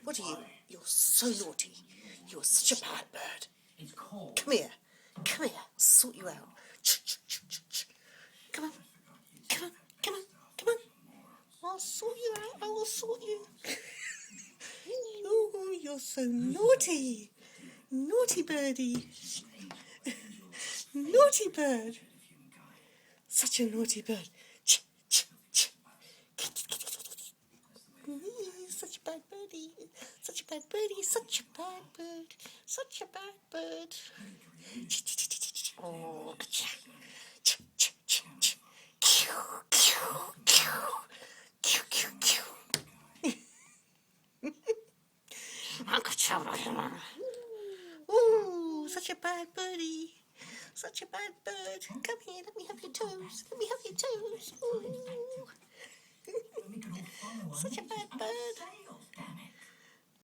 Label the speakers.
Speaker 1: What are you? You're so naughty. You're such a bad bird. Come here. Come here. I'll sort you out. Come on. Come on. Come on. Come on. I'll sort you out. I will sort you. Oh, you're so naughty. Naughty birdie. Naughty bird. Such a naughty bird. Such a bad birdie. Such a bad birdie. Such a bad bird. Such a bad bird. Oh, ooh, such a bad birdie. Such a bad bird. Come here, let me have your toes. Let me have your toes. Ooh. Such a bad bird.